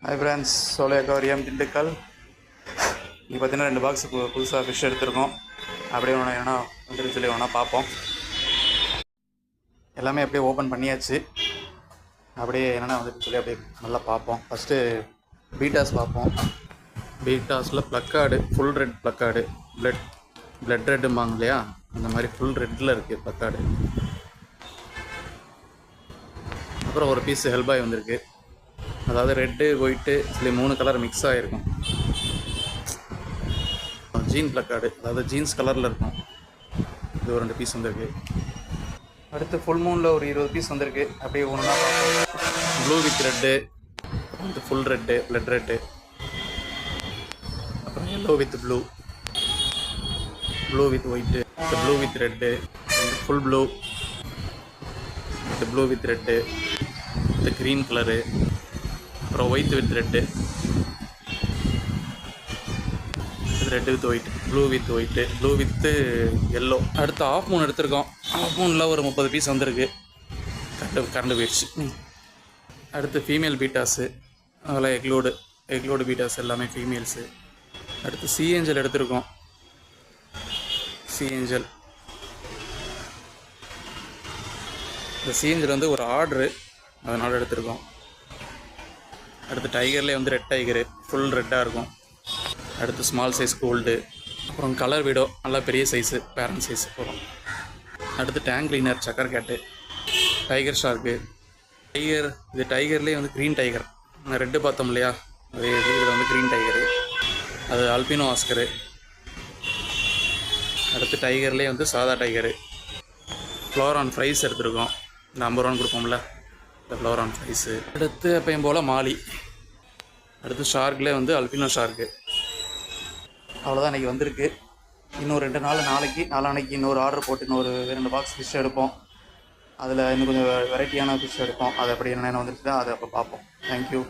Hi friends, solo aquarium Dindigul. இங்கே பார்த்தீங்கன்னா 2 box புதுசாக ஃபிஷ் எடுத்துருக்கோம். அப்படியே ஒன்று என்ன வந்துட்டு சொல்லி வேணால் பார்ப்போம். எல்லாமே அப்படியே ஓப்பன் பண்ணியாச்சு. அப்படியே என்னென்ன வந்துட்டு சொல்லி அப்படியே நல்லா பார்ப்போம். ஃபஸ்ட்டு பீட்டாஸ் பார்ப்போம். பீட்டாஸில் placard, full red placard, blood ரெட்டும்பாங்க இல்லையா, அந்த மாதிரி ஃபுல் ரெட்டில் இருக்குது ப்ளக்கார்டு. அப்புறம் ஒரு பீஸ் ஹெல்பாய் வந்திருக்கு. அதாவது ரெட்டு ஒயிட்டு சொல்லி 3 கலர் மிக்ஸ் ஆகிருக்கும். ஜீன் ப்ளக்கார்டு, அதாவது ஜீன்ஸ் கலரில் இருக்கும். இது ஒரு 2 பீஸ் வந்திருக்கு. அடுத்து ஃபுல் மூனில் ஒரு 20 பீஸ் வந்திருக்கு. அப்படியே ஒன்று ப்ளூ வித் ரெட்டு, வந்து ஃபுல் ரெட்டு, பிளட் ரெட்டு, அப்புறம் yellow with blue, blue with white, blue with red, full blue, blue with red, with green colour, அப்புறம் white with red, red with white, blue with white, blue with yellow. அடுத்து half moon எடுத்திருக்கோம். ஆஃப் மூனில் ஒரு 30 piece வந்திருக்கு. Current போயிடுச்சு. அடுத்து female பீட்டாஸு, அதெல்லாம் எக்லோடு பீட்டாஸ் எல்லாமே ஃபீமேல்ஸு. அடுத்து சி ஏஞ்சல் எடுத்திருக்கோம். சி ஏஞ்சல், இந்த சி ஏஞ்சல் வந்து ஒரு ஆர்டரு, அதனால் எடுத்திருக்கோம். அடுத்து டைகர்லேயே வந்து ரெட் டைகரு, ஃபுல் ரெட்டாக இருக்கும். அடுத்து ஸ்மால் சைஸ் கோல்டு, அப்புறம் கலர் வீடோ, நல்லா பெரிய சைஸு, பேரண்ட் சைஸ் போகிறோம். அடுத்து டேங்க் கிளீனர், சக்கர் கேட்டு, டைகர் ஷார்க்கு, இது டைகர்லேயே வந்து க்ரீன் டைகர், ரெட்டு பார்த்தோம் இல்லையா, அதே இதில் வந்து க்ரீன் டைகரு, அது அல்பினோ ஆஸ்கரு. அடுத்து டைகர்லேயே வந்து சாதா டைகரு. ஃப்ளோரான் ஃப்ரைஸ் எடுத்துருக்கோம். இந்த 50 ரூபான்னு கொடுப்போம்ல, இந்த ஃப்ளோரான் ஃப்ரைஸு. அடுத்து எப்பயும் போல் மாலி. அடுத்து ஷார்க்லேயே வந்து அல்பினோ ஷார்க்கு. அவ்வளோதான் இன்றைக்கி வந்திருக்கு. இன்னும் 2 நாள், நாளான்னைக்கு இன்னொரு ஆர்டர் போட்டு இன்னொரு 2 பாக்ஸ் ஃபிஷ் எடுப்போம். அதில் இன்னும் கொஞ்சம் வெரைட்டியான ஃபிஷ் எடுப்போம். அது அப்படி என்னென்ன வந்துருச்சுன்னா அதை அப்போ பார்ப்போம். தேங்க்யூ.